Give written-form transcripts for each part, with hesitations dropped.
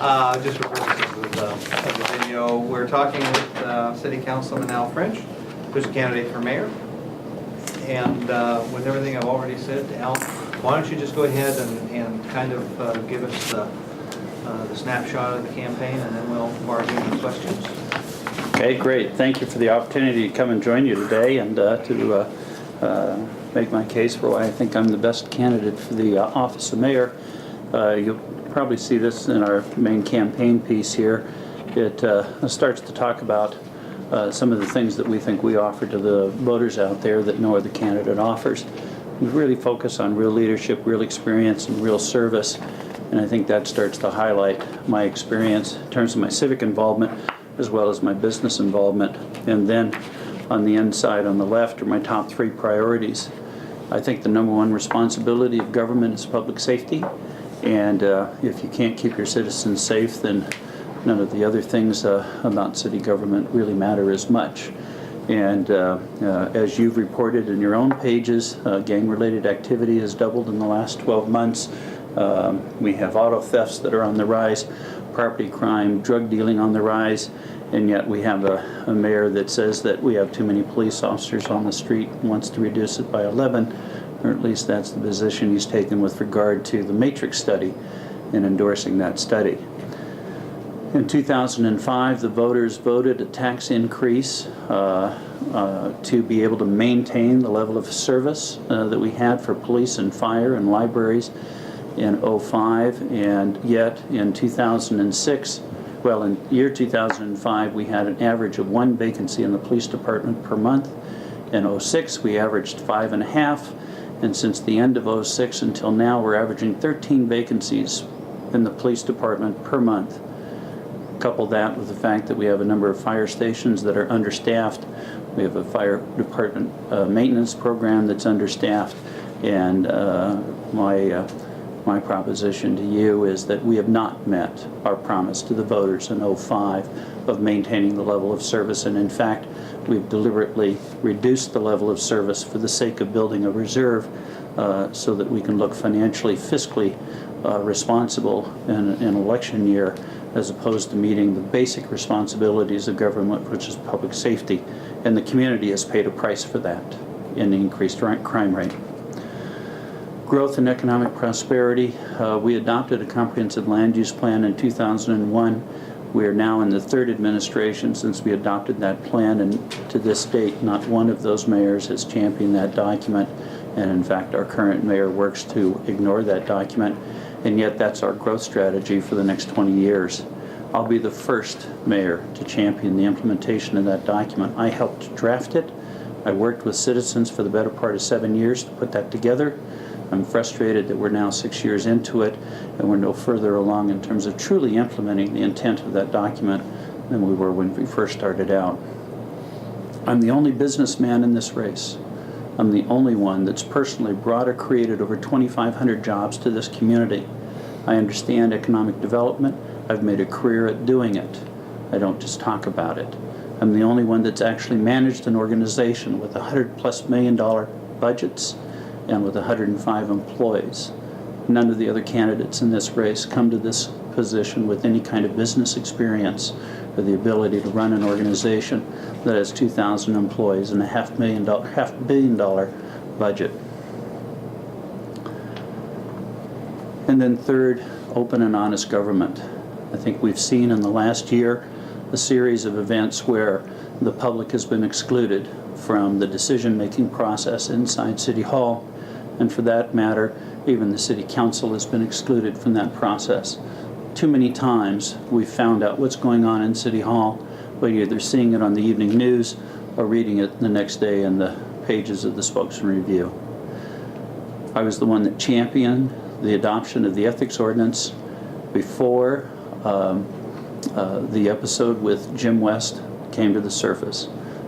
Just for purposes of the video, we're talking with City Councilman Al French, who's a candidate for mayor. And with everything I've already said, Al, why don't you just go ahead and kind of give us the snapshot of the campaign, and then we'll bargain any questions. Okay, great. Thank you for the opportunity to come and join you today and to make my case for why I think I'm the best candidate for the office of mayor. You'll probably see this in our main campaign piece here. It starts to talk about some of the things that we think we offer to the voters out there that no other candidate offers. We really focus on real leadership, real experience, and real service. And I think that starts to highlight my experience in terms of my civic involvement as well as my business involvement. And then on the inside on the left are my top 3 priorities. I think the #1 responsibility of government is public safety. And if you can't keep your citizens safe, then none of the other things about city government really matter as much. And as you've reported in your own pages, gang-related activity has doubled in the last 12 months. We have auto thefts that are on the rise, property crime, drug dealing on the rise, and yet we have a mayor that says that we have too many police officers on the street and wants to reduce it by 11, or at least that's the position he's taken with regard to the Matrix study and endorsing that study. In 2005, the voters voted a tax increase to be able to maintain the level of service that we had for police and fire and libraries in 2005, and yet in 2006, well, in year 2005, we had an average of 1 vacancy in the police department per month. In 2006, we averaged 5.5, and since the end of 2006 until now, we're averaging 13 vacancies in the police department per month. Couple that with the fact that we have a number of fire stations that are understaffed. We have a fire department maintenance program that's understaffed, and my proposition to you is that we have not met our promise to the voters in 2005 of maintaining the level of service, and in fact we've deliberately reduced the level of service for the sake of building a reserve so that we can look financially, fiscally responsible in an election year, as opposed to meeting the basic responsibilities of government, which is public safety. And the community has paid a price for that in the increased crime rate. Growth and economic prosperity. We adopted a comprehensive land use plan in 2001. We are now in the 3rd administration since we adopted that plan, and to this date, not one of those mayors has championed that document. And in fact, our current mayor works to ignore that document. And yet that's our growth strategy for the next 20 years. I'll be the first mayor to champion the implementation of that document. I helped draft it. I worked with citizens for the better part of 7 years to put that together. I'm frustrated that we're now 6 years into it and we're no further along in terms of truly implementing the intent of that document than we were when we first started out. I'm the only businessman in this race. I'm the only one that's personally brought or created over 2,500 jobs to this community. I understand economic development. I've made a career at doing it. I don't just talk about it. I'm the only one that's actually managed an organization with $100+ million budgets and with 105 employees. None of the other candidates in this race come to this position with any kind of business experience or the ability to run an organization that has 2,000 employees and a $500 million budget. And then third, open and honest government. I think we've seen in the last year a series of events where the public has been excluded from the decision-making process inside City Hall, and for that matter, even the City Council has been excluded from that process. Too many times we've found out what's going on in City Hall by either seeing it on the evening news or reading it the next day in the pages of the Spokesman-Review. I was the one that championed the adoption of the ethics ordinance before the episode with Jim West came to the surface.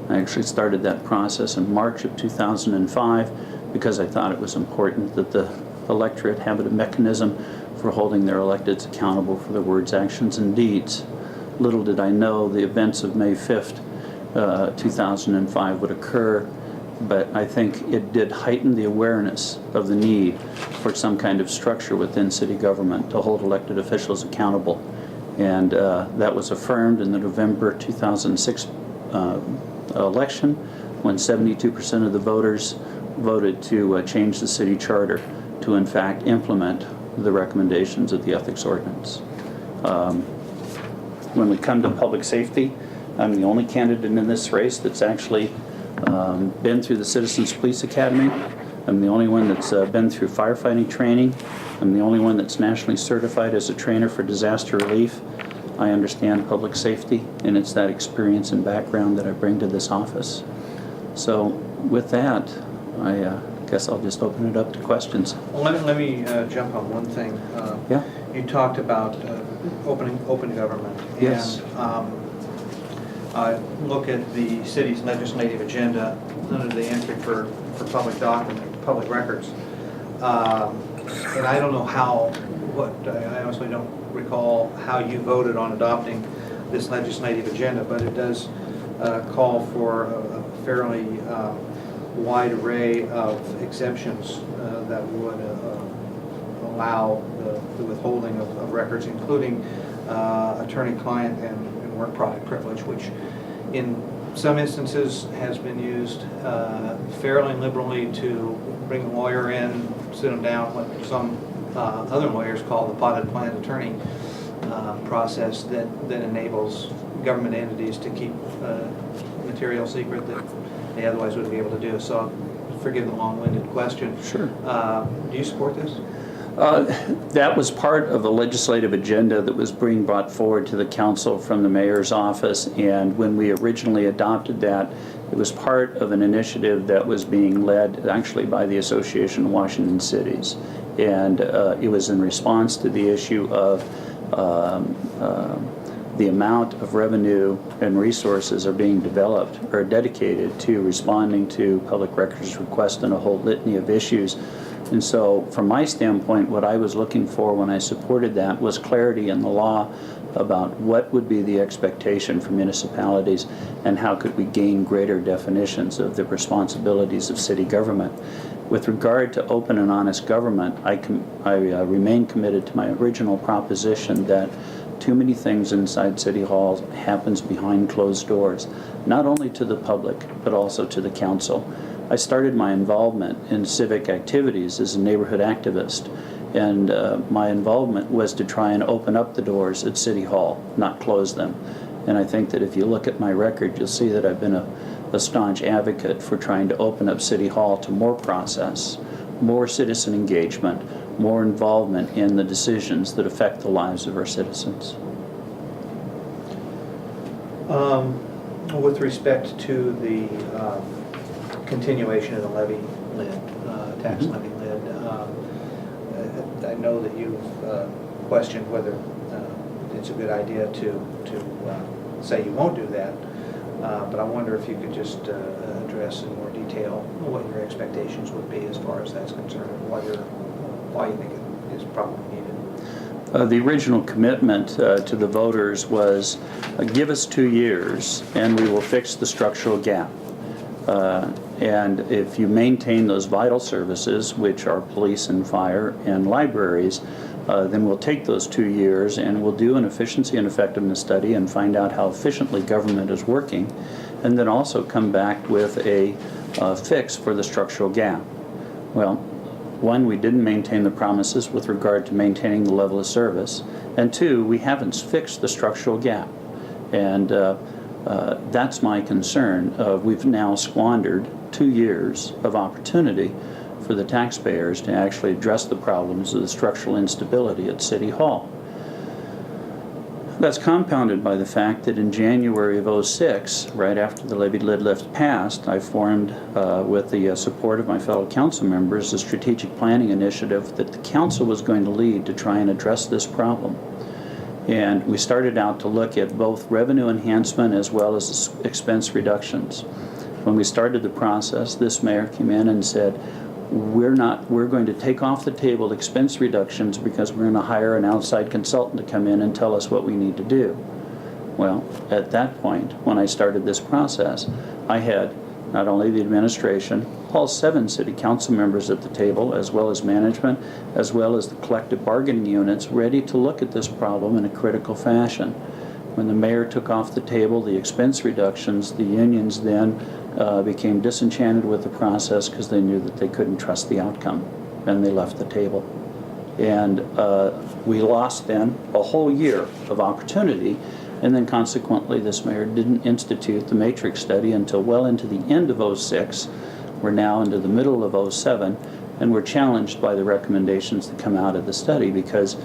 I actually started that process in March of 2005 because I thought it was important that the electorate have a mechanism for holding their electeds accountable for their words, actions, and deeds. Little did I know the events of May 5th, 2005 would occur, but I think it did heighten the awareness of the need for some kind of structure within city government to hold elected officials accountable. And that was affirmed in the November 2006 election, when 72% of the voters voted to change the city charter to in fact implement the recommendations of the ethics ordinance. When we come to public safety, I'm the only candidate in this race that's actually been through the Citizens Police Academy. I'm the only one that's been through firefighting training. I'm the only one that's nationally certified as a trainer for disaster relief. I understand public safety, and it's that experience and background that I bring to this office. So with that, I guess I'll just open it up to questions. Well, let me jump on one thing. Yeah. You talked about open government. Yes. And I look at the city's legislative agenda under the entry for public document, public records. And I don't know I honestly don't recall how you voted on adopting this legislative agenda, but it does call for a fairly wide array of exemptions that would allow the withholding of records, including attorney-client and work product privilege, which in some instances has been used fairly liberally to bring a lawyer in, sit them down, what some other lawyers call the potted plant attorney process that enables government entities to keep material secret that they otherwise wouldn't be able to do. So forgive the long-winded question. Sure. Do you support this? That was part of a legislative agenda that was being brought forward to the council from the mayor's office, and when we originally adopted that, it was part of an initiative that was being led actually by the Association of Washington Cities, and it was in response to the issue of the amount of revenue and resources are being developed or dedicated to responding to public records requests and a whole litany of issues. And so from my standpoint, what I was looking for when I supported that was clarity in the law about what would be the expectation for municipalities and how could we gain greater definitions of the responsibilities of city government. With regard to open and honest government, I remain committed to my original proposition that too many things inside City Hall happens behind closed doors, not only to the public, but also to the council. I started my involvement in civic activities as a neighborhood activist, and my involvement was to try and open up the doors at City Hall, not close them. And I think that if you look at my record, you'll see that I've been a staunch advocate for trying to open up City Hall to more process, more citizen engagement, more involvement in the decisions that affect the lives of our citizens. With respect to the continuation of the levy lid, tax levy lid, I know that you've questioned whether it's a good idea to say you won't do that, but I wonder if you could just address in more detail what your expectations would be as far as that's concerned, and why you think it is probably needed. The original commitment to the voters was give us 2 years and we will fix the structural gap. And if you maintain those vital services, which are police and fire and libraries, then we'll take those 2 years and we'll do an efficiency and effectiveness study and find out how efficiently government is working, and then also come back with a fix for the structural gap. Well, one, we didn't maintain the promises with regard to maintaining the level of service, and two, we haven't fixed the structural gap. And that's my concern. We've now squandered 2 years of opportunity for the taxpayers to actually address the problems of the structural instability at City Hall. That's compounded by the fact that in January of '06, right after the levy lid lift passed, I formed, with the support of my fellow council members, a strategic planning initiative that the council was going to lead to try and address this problem. And we started out to look at both revenue enhancement as well as expense reductions. When we started the process, this mayor came in and said, we're going to take off the table expense reductions because we're going to hire an outside consultant to come in and tell us what we need to do. Well, at that point, when I started this process, I had not only the administration, all 7 city council members at the table, as well as management, as well as the collective bargaining units, ready to look at this problem in a critical fashion. When the mayor took off the table the expense reductions, the unions then became disenchanted with the process because they knew that they couldn't trust the outcome, and they left the table. And we lost then a whole year of opportunity, and then consequently this mayor didn't institute the matrix study until well into the end of '06. We're now into the middle of '07, and we're challenged by the recommendations that come out of the study because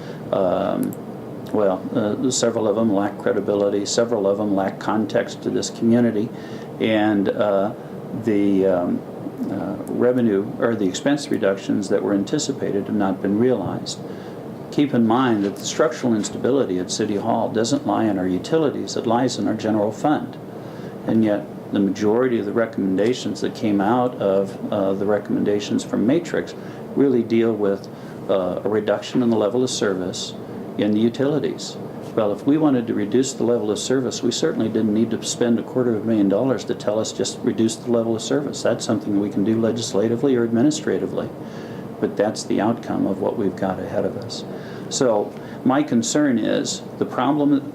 several of them lack credibility, several of them lack context to this community, and the revenue or the expense reductions that were anticipated have not been realized. Keep in mind that the structural instability at City Hall doesn't lie in our utilities, it lies in our general fund. And yet the majority of the recommendations that came out of the recommendations from Matrix really deal with a reduction in the level of service in the utilities. Well, if we wanted to reduce the level of service, we certainly didn't need to spend $250,000 to tell us just reduce the level of service. That's something we can do legislatively or administratively. But that's the outcome of what we've got ahead of us. So my concern is the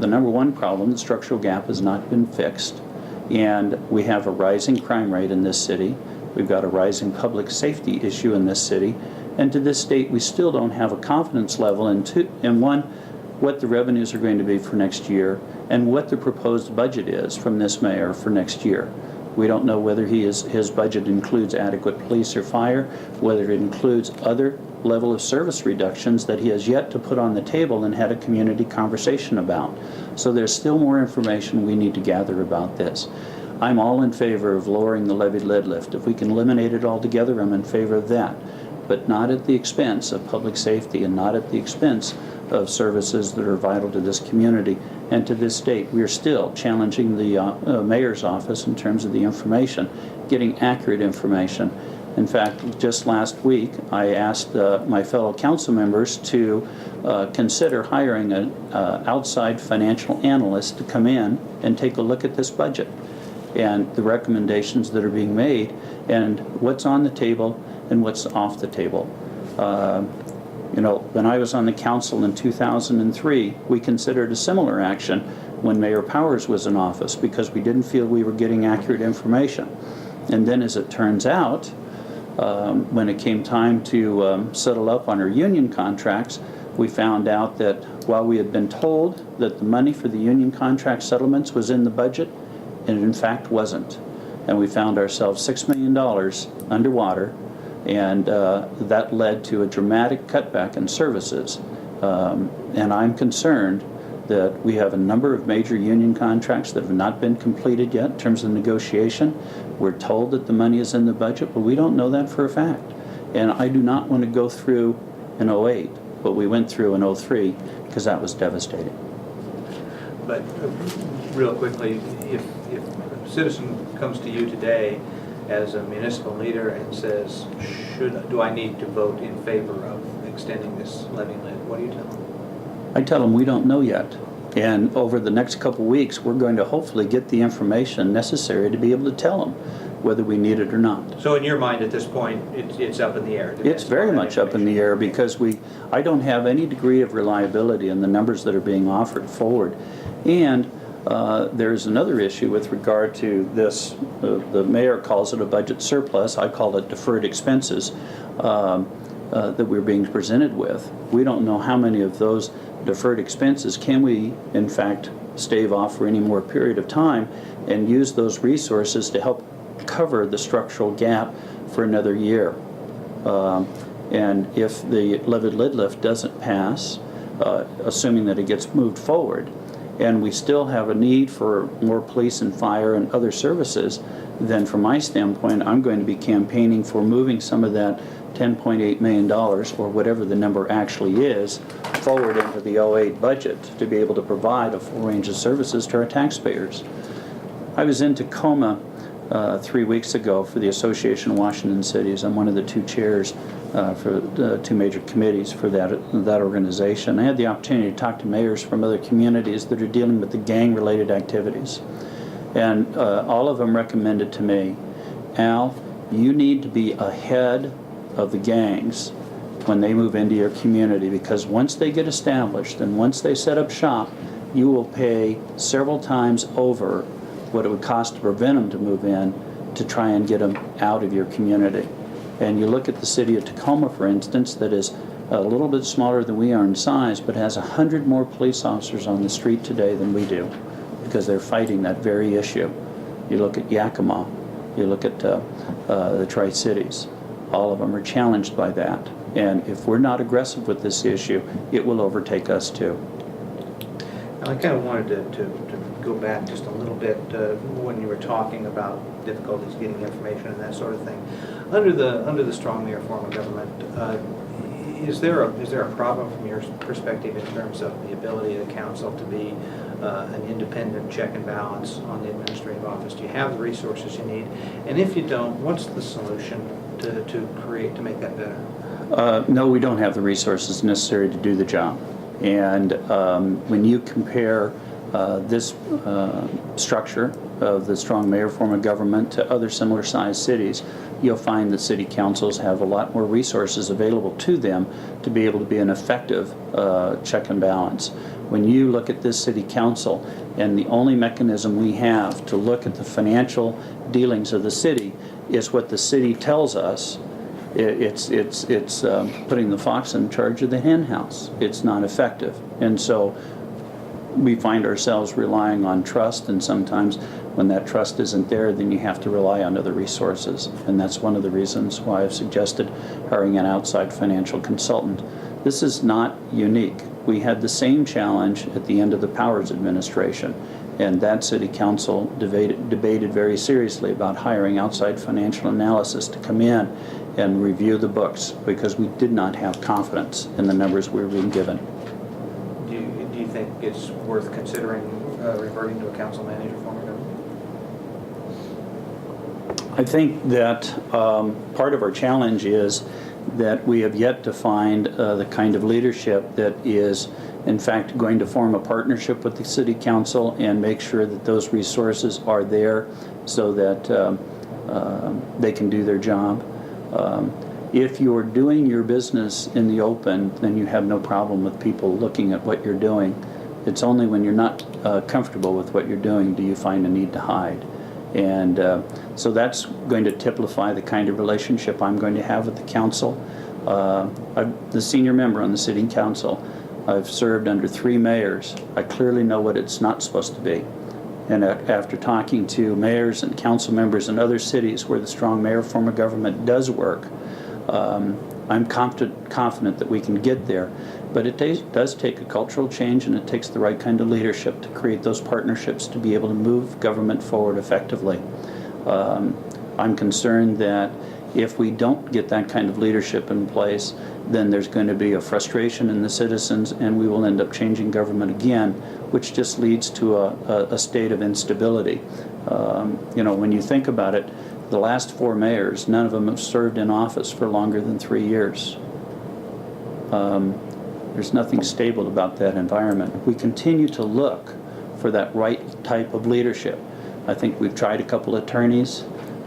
number one problem, the structural gap has not been fixed. And we have a rising crime rate in this city. We've got a rising public safety issue in this city. And to this date, we still don't have a confidence level in what the revenues are going to be for next year and what the proposed budget is from this mayor for next year. We don't know whether his budget includes adequate police or fire, whether it includes other level of service reductions that he has yet to put on the table and had a community conversation about. So there's still more information we need to gather about this. I'm all in favor of lowering the levied lead lift. If we can eliminate it altogether, I'm in favor of that. But not at the expense of public safety and not at the expense of services that are vital to this community. And to this date, we are still challenging the mayor's office in terms of the information, getting accurate information. In fact, just last week, I asked my fellow council members to consider hiring an outside financial analyst to come in and take a look at this budget and the recommendations that are being made and what's on the table and what's off the table. When I was on the council in 2003, we considered a similar action when Mayor Powers was in office because we didn't feel we were getting accurate information. And then as it turns out, when it came time to settle up on our union contracts, we found out that while we had been told that the money for the union contract settlements was in the budget, it in fact wasn't. And we found ourselves $6 million underwater, and that led to a dramatic cutback in services. And I'm concerned that we have a number of major union contracts that have not been completed yet in terms of negotiation. We're told that the money is in the budget, but we don't know that for a fact. And I do not want to go through in '08 what we went through in '03, because that was devastating. But real quickly, if a citizen comes to you today as a municipal leader and says, do I need to vote in favor of extending this levy limit, what do you tell them? I tell them we don't know yet. And over the next couple weeks, we're going to hopefully get the information necessary to be able to tell them whether we need it or not. So in your mind at this point, it's up in the air? It's very much up in the air because I don't have any degree of reliability in the numbers that are being offered forward. And there's another issue with regard to this. The mayor calls it a budget surplus. I call it deferred expenses that we're being presented with. We don't know how many of those deferred expenses can we, in fact, stave off for any more period of time and use those resources to help cover the structural gap for another year. And if the levied lead lift doesn't pass, assuming that it gets moved forward, and we still have a need for more police and fire and other services, then from my standpoint, I'm going to be campaigning for moving some of that $10.8 million, or whatever the number actually is, forward into the '08 budget to be able to provide a full range of services to our taxpayers. I was in Tacoma 3 weeks ago for the Association of Washington Cities. I'm one of the 2 chairs for the 2 major committees for that organization. I had the opportunity to talk to mayors from other communities that are dealing with the gang-related activities. And all of them recommended to me, Al, You need to be ahead of the gangs when they move into your community, because once they get established and once they set up shop, you will pay several times over what it would cost to prevent them to move in to try and get them out of your community. And you look at the city of Tacoma, for instance, that is a little bit smaller than we are in size, but has 100 more police officers on the street today than we do, because they're fighting that very issue. You look at Yakima, you look at the Tri-Cities, all of them are challenged by that. And if we're not aggressive with this issue, it will overtake us too. I kind of wanted to go back just a little bit when you were talking about difficulties getting information and that sort of thing. Under the strong mayor form of government, is there a problem from your perspective in terms of the ability of the council to be an independent check and balance on the administrative office? Do you have the resources you need? And if you don't, what's the solution to make that better? No, we don't have the resources necessary to do the job. And when you compare this structure of the strong mayor form of government to other similar sized cities, you'll find that city councils have a lot more resources available to them to be able to be an effective check and balance. When you look at this city council, and the only mechanism we have to look at the financial dealings of the city is what the city tells us, it's putting the fox in charge of the hen house. It's not effective. And so we find ourselves relying on trust, and sometimes when that trust isn't there, then you have to rely on other resources. And that's one of the reasons why I've suggested hiring an outside financial consultant. This is not unique. We had the same challenge at the end of the Powers administration, and that city council debated very seriously about hiring outside financial analysis to come in and review the books, because we did not have confidence in the numbers we were being given. Do you think it's worth considering reverting to a council manager form of government? I think that part of our challenge is that we have yet to find the kind of leadership that is in fact going to form a partnership with the city council and make sure that those resources are there so that they can do their job. If you're doing your business in the open, then you have no problem with people looking at what you're doing. It's only when you're not comfortable with what you're doing do you find a need to hide. And so that's going to typify the kind of relationship I'm going to have with the council. I'm the senior member on the city council. I've served under 3 mayors. I clearly know what it's not supposed to be. And after talking to mayors and council members in other cities where the strong mayor form of government does work, I'm confident that we can get there. But it does take a cultural change, and it takes the right kind of leadership to create those partnerships to be able to move government forward effectively. I'm concerned that if we don't get that kind of leadership in place, then there's going to be a frustration in the citizens, and we will end up changing government again, which just leads to a state of instability. When you think about it, the last 4 mayors, none of them have served in office for longer than 3 years. There's nothing stable about that environment. We continue to look for that right type of leadership. I think we've tried a couple attorneys,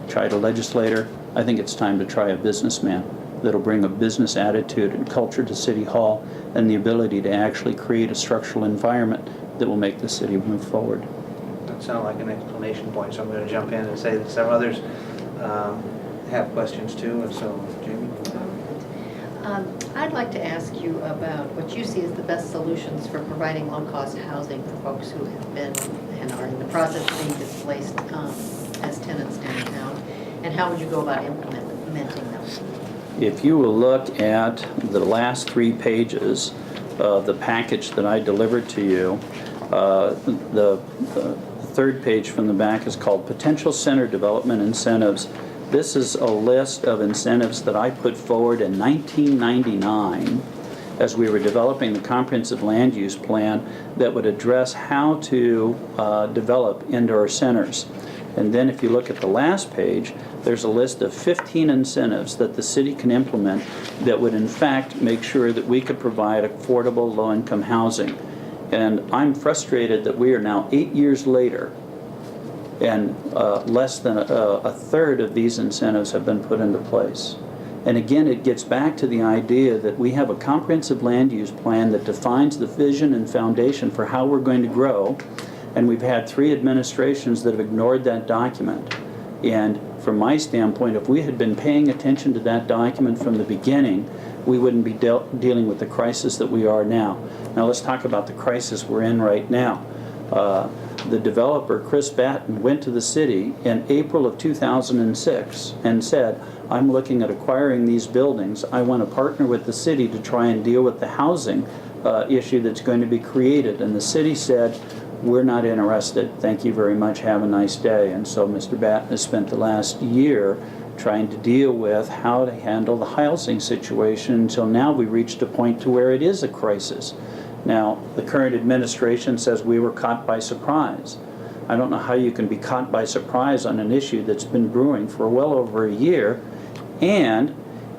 tried a legislator. I think it's time to try a businessman that'll bring a business attitude and culture to City Hall, and the ability to actually create a structural environment that will make the city move forward. That sounds like an exclamation point, so I'm going to jump in and say that some others have questions too, and so, Jamie? I'd like to ask you about what you see as the best solutions for providing low-cost housing for folks who have been and are in the process of being displaced as tenants downtown, and how would you go about implementing them? If you will look at the last 3 pages of the package that I delivered to you, the 3rd page from the back is called Potential Center Development Incentives. This is a list of incentives that I put forward in 1999 as we were developing the comprehensive land use plan that would address how to develop indoor centers. And then if you look at the last page, there's a list of 15 incentives that the city can implement that would in fact make sure that we could provide affordable low-income housing. And I'm frustrated that we are now 8 years later And less than a third of these incentives have been put into place. And again, it gets back to the idea that we have a comprehensive land use plan that defines the vision and foundation for how we're going to grow. And we've had 3 administrations that have ignored that document. And from my standpoint, if we had been paying attention to that document from the beginning, we wouldn't be dealing with the crisis that we are now. Now let's talk about the crisis we're in right now. The developer, Chris Batten, went to the city in April of 2006 and said, I'm looking at acquiring these buildings. I want to partner with the city to try and deal with the housing issue that's going to be created. And the city said, we're not interested. Thank you very much. Have a nice day. And so Mr. Batten has spent the last year trying to deal with how to handle the housing situation until now we reached a point to where it is a crisis. Now, the current administration says we were caught by surprise. I don't know how you can be caught by surprise on an issue that's been brewing for well over a year. And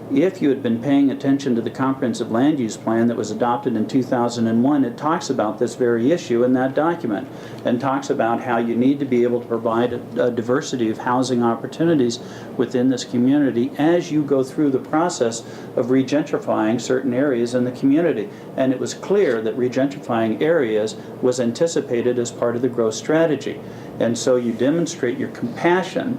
if you had been paying attention to the comprehensive land use plan that was adopted in 2001, it talks about this very issue in that document and talks about how you need to be able to provide a diversity of housing opportunities within this community as you go through the process of regentrifying certain areas in the community. And it was clear that regentrifying areas was anticipated as part of the growth strategy. And so you demonstrate your compassion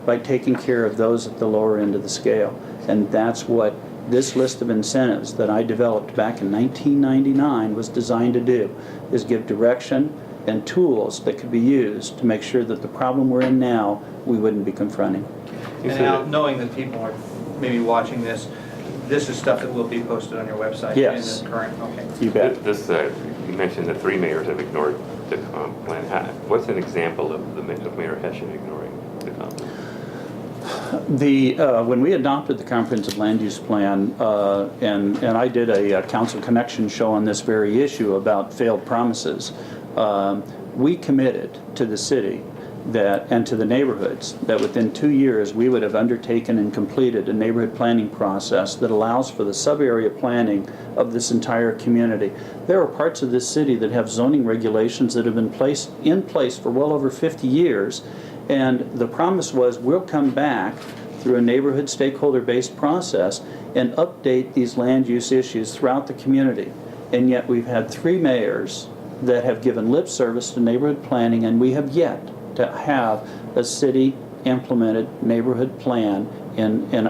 by taking care of those at the lower end of the scale. And that's what this list of incentives that I developed back in 1999 was designed to do, is give direction and tools that could be used to make sure that the problem we're in now, we wouldn't be confronting. And now, knowing that people are maybe watching this is stuff that will be posted on your website? Yes. In the current, okay. You bet. This, you mentioned that 3 mayors have ignored the comp plan. What's an example of Mayor Hession ignoring the comp plan? When we adopted the comprehensive land use plan, and I did a council connection show on this very issue about failed promises, we committed to the city that, and to the neighborhoods, that within 2 years we would have undertaken and completed a neighborhood planning process that allows for the sub-area planning of this entire community. There are parts of this city that have zoning regulations that have been in place for well over 50 years. And the promise was we'll come back through a neighborhood stakeholder-based process and update these land use issues throughout the community. And yet we've had 3 mayors that have given lip service to neighborhood planning, and we have yet to have a city-implemented neighborhood plan in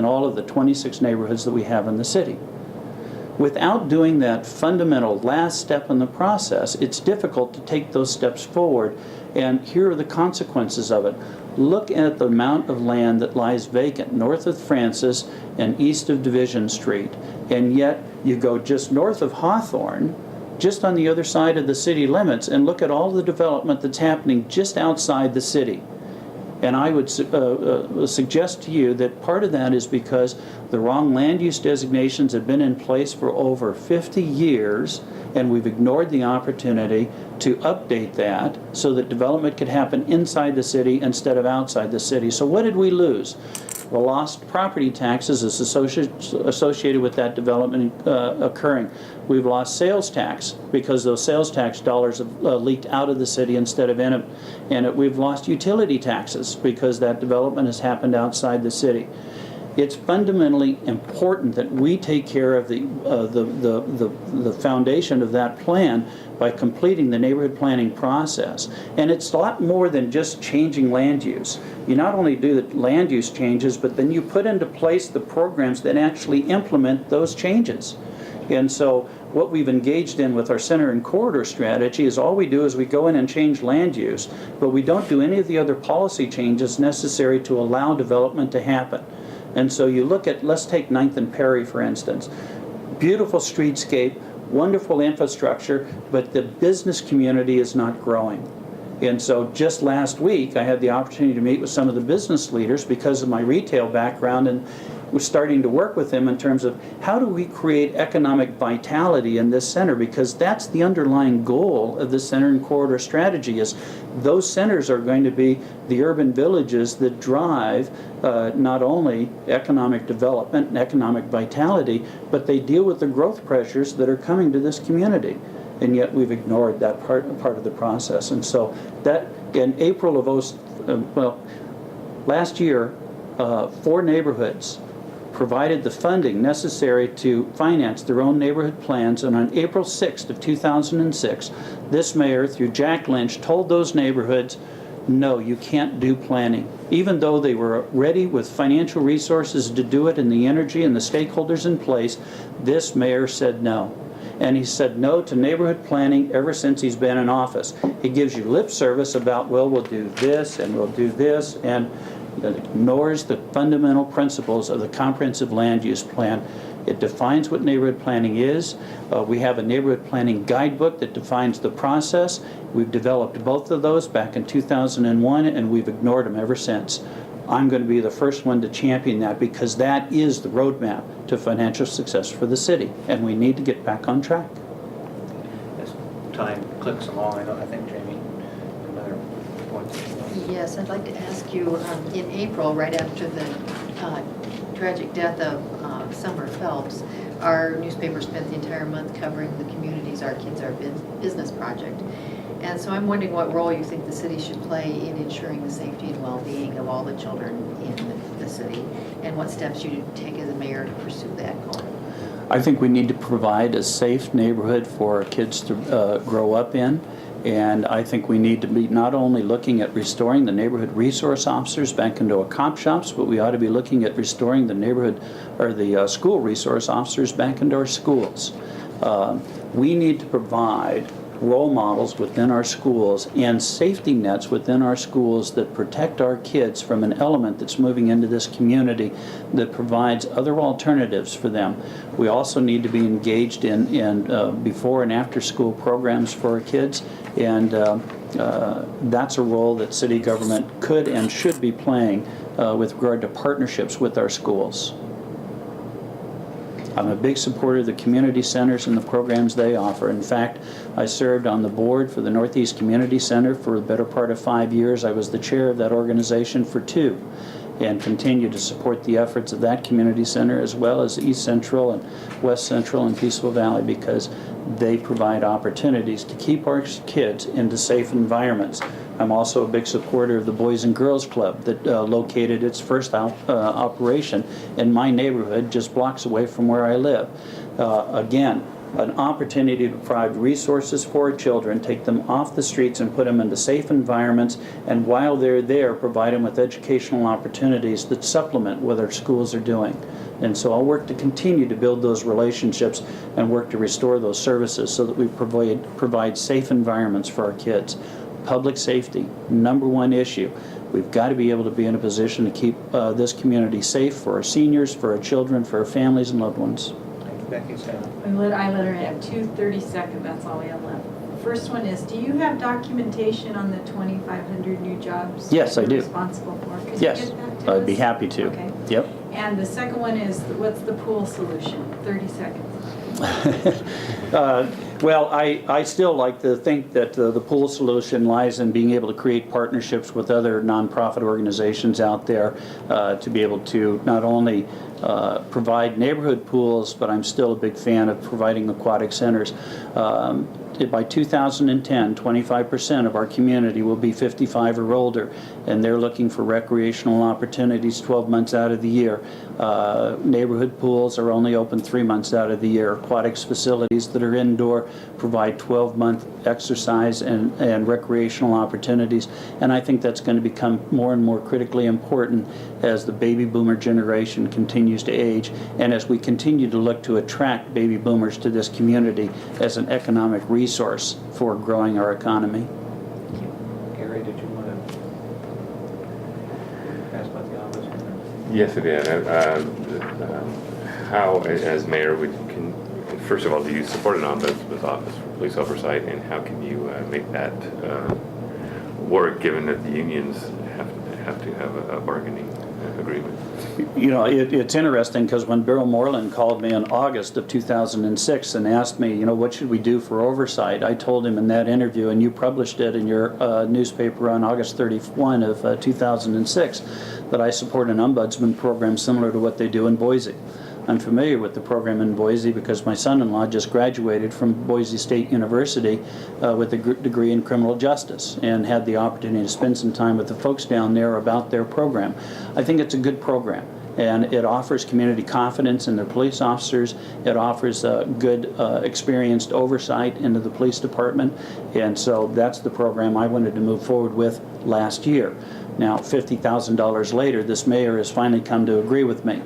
all of the 26 neighborhoods that we have in the city. Without doing that fundamental last step in the process, it's difficult to take those steps forward. And here are the consequences of it. Look at the amount of land that lies vacant north of Francis and east of Division Street. And yet you go just north of Hawthorne, just on the other side of the city limits, and look at all the development that's happening just outside the city. And I would suggest to you that part of that is because the wrong land use designations have been in place for over 50 years, and we've ignored the opportunity to update that so that development could happen inside the city instead of outside the city. So what did we lose? The lost property taxes is associated with that development occurring. We've lost sales tax because those sales tax dollars have leaked out of the city instead of in it. And we've lost utility taxes because that development has happened outside the city. It's fundamentally important that we take care of the foundation of that plan by completing the neighborhood planning process. And it's a lot more than just changing land use. You not only do the land use changes, but then you put into place the programs that actually implement those changes. And so what we've engaged in with our center and corridor strategy is all we do is we go in and change land use, but we don't do any of the other policy changes necessary to allow development to happen. And so you look at, let's take 9th and Perry for instance. Beautiful streetscape, wonderful infrastructure, but the business community is not growing. And so just last week I had the opportunity to meet with some of the business leaders because of my retail background, and we're starting to work with them in terms of how do we create economic vitality in this center, because that's the underlying goal of the center and corridor strategy. Is those centers are going to be the urban villages that drive not only economic development and economic vitality, but they deal with the growth pressures that are coming to this community. and yet we've ignored that part of the process. And so that, in April of last year, 4 neighborhoods provided the funding necessary to finance their own neighborhood plans, and on April 6th of 2006, this mayor, through Jack Lynch, told those neighborhoods, no, you can't do planning. Even though they were ready with financial resources to do it and the energy and the stakeholders in place, this mayor said no. And he said no to neighborhood planning ever since he's been in office. He gives you lip service about, well, we'll do this and we'll do this, and ignores the fundamental principles of the comprehensive land use plan. It defines what neighborhood planning is. We have a neighborhood planning guidebook that defines the process. We've developed both of those back in 2001, and we've ignored them ever since. I'm going to be the first one to champion that, because that is the roadmap to financial success for the city, and we need to get back on track. As time clicks along, I think Jamie, another point. Yes, I'd like to ask you, in April, right after the tragic death of Summer Phelps, our newspaper spent the entire month covering the community's Our Kids, Our Business project. And so I'm wondering what role you think the city should play in ensuring the safety and well-being of all the children in the city, and what steps you take as a mayor to pursue that goal. I think we need to provide a safe neighborhood for our kids to grow up in. And I think we need to be not only looking at restoring the neighborhood resource officers back into our cop shops, but we ought to be looking at restoring the neighborhood or the school resource officers back into our schools. We need to provide role models within our schools and safety nets within our schools that protect our kids from an element that's moving into this community that provides other alternatives for them. We also need to be engaged in before and after school programs for our kids, and that's a role that city government could and should be playing with regard to partnerships with our schools. I'm a big supporter of the community centers and the programs they offer. In fact, I served on the board for the Northeast Community Center for the better part of 5 years. I was the chair of that organization for 2, and continue to support the efforts of that community center, as well as East Central and West Central and Peaceful Valley, because they provide opportunities to keep our kids into safe environments. I'm also a big supporter of the Boys and Girls Club that located its first operation in my neighborhood, just blocks away from where I live. Again, an opportunity to provide resources for our children, take them off the streets and put them into safe environments, and while they're there, provide them with educational opportunities that supplement what our schools are doing. And so I'll work to continue to build those relationships and work to restore those services so that we provide safe environments for our kids. Public safety, #1 issue. We've got to be able to be in a position to keep this community safe for our seniors, for our children, for our families and loved ones. Thank you, Becky. Sarah. I let her have 2 30-second, that's all we have left. First one is, do you have documentation on the 2,500 new jobs? Yes, I do. You're responsible for? Could Yes, you get that to I'd be us? happy to. Okay. Yep. And the second one is, what's the pool solution? 30 seconds. Well, I still like to think that the pool solution lies in being able to create partnerships with other nonprofit organizations out there to be able to not only provide neighborhood pools, but I'm still a big fan of providing aquatic centers. By 2010, 25% of our community will be 55 or older, and they're looking for recreational opportunities 12 months out of the year. Neighborhood pools are only open 3 months out of the year. Aquatics facilities that are indoor provide 12-month exercise and recreational opportunities, and I think that's going to become more and more critically important as the baby boomer generation continues to age, and as we continue to look to attract baby boomers to this community as an economic resource for growing our economy. Gary, did you want to ask about the office? Yes, it is. How, as mayor, first of all, do you support an ombudsman's office for police oversight, and how can you make that work, given that the unions have to have a bargaining agreement? You know, it's interesting because when Bill Moreland called me in August of 2006 and asked me, you know, what should we do for oversight, I told him in that interview, and you published it in your newspaper on August 31 of 2006, that I support an ombudsman program similar to what they do in Boise. I'm familiar with the program in Boise because my son-in-law just graduated from Boise State University with a degree in criminal justice and had the opportunity to spend some time with the folks down there about their program. I think it's a good program, and it offers community confidence in their police officers. It offers good experienced oversight into the police department, and so that's the program I wanted to move forward with last year. Now, $50,000 later, this mayor has finally come to agree with me.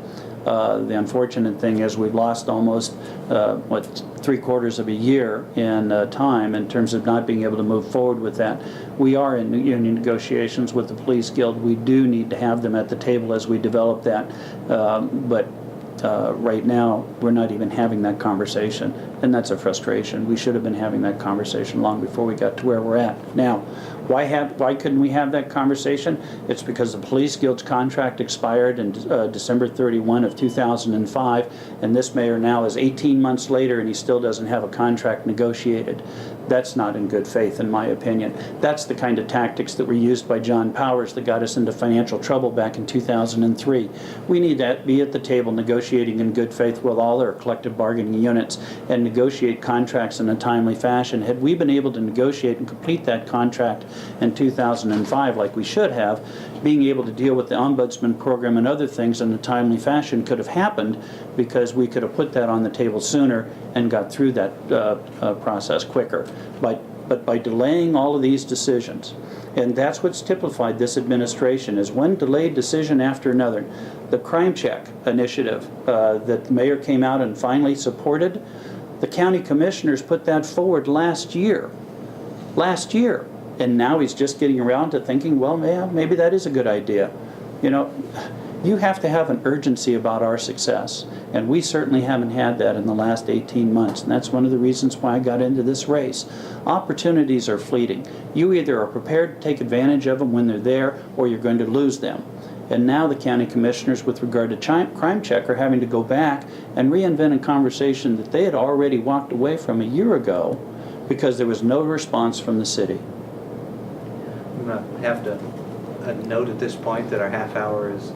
The unfortunate thing is we've lost almost, 3/4 of a year in time in terms of not being able to move forward with that. We are in union negotiations with the police guild. We do need to have them at the table as we develop that, but right now we're not even having that conversation, and that's a frustration. We should have been having that conversation long before we got to where we're at. Now, why couldn't we have that conversation? It's because the police guild's contract expired in December 31 of 2005, and this mayor now is 18 months later and he still doesn't have a contract negotiated. That's not in good faith, in my opinion. That's the kind of tactics that were used by John Powers that got us into financial trouble back in 2003. We need to be at the table negotiating in good faith with all our collective bargaining units and negotiate contracts in a timely fashion. Had we been able to negotiate and complete that contract in 2005 like we should have, being able to deal with the ombudsman program and other things in a timely fashion could have happened because we could have put that on the table sooner and got through that process quicker. But by delaying all of these decisions, and that's what's typified this administration, is one delayed decision after another. The crime check initiative that the mayor came out and finally supported, the county commissioners put that forward last year. And now he's just getting around to thinking, well, maybe that is a good idea. You know, you have to have an urgency about our success, and we certainly haven't had that in the last 18 months, and that's one of the reasons why I got into this race. Opportunities are fleeting. You either are prepared to take advantage of them when they're there, or you're going to lose them. And now the county commissioners, with regard to crime check, are having to go back and reinvent a conversation that they had already walked away from a year ago because there was no response from the city. I'm going to have to note at this point that our half hour is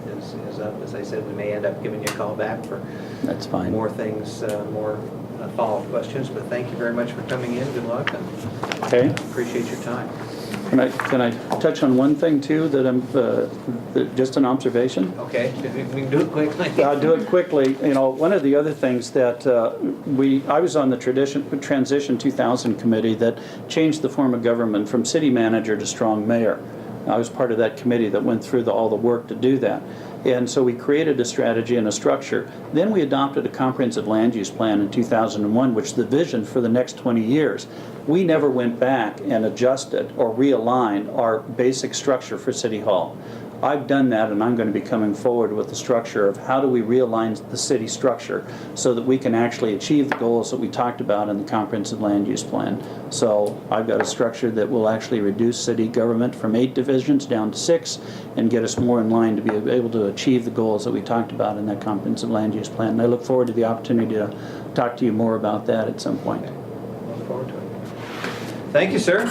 up. As I said, we may end up giving you a call back for That's fine. more things, more follow-up questions, but thank you very much for coming in. Good luck, and Okay. appreciate your time. Can I touch on one thing too that I'm just an observation? Okay, we can do it quickly. I'll do it quickly. You know, one of the other things that I was on the Transition 2000 committee that changed the form of government from city manager to strong mayor. I was part of that committee that went through all the work to do that. And so we created a strategy and a structure. Then we adopted a comprehensive land use plan in 2001, which is the vision for the next 20 years. We never went back and adjusted or realigned our basic structure for City Hall. I've done that, and I'm going to be coming forward with the structure of how do we realign the city structure so that we can actually achieve the goals that we talked about in the comprehensive land use plan. So I've got a structure that will actually reduce city government from 8 divisions down to 6 and get us more in line to be able to achieve the goals that we talked about in that comprehensive land use plan. And I look forward to the opportunity to talk to you more about that at some point. Look forward to it. Thank you, sir.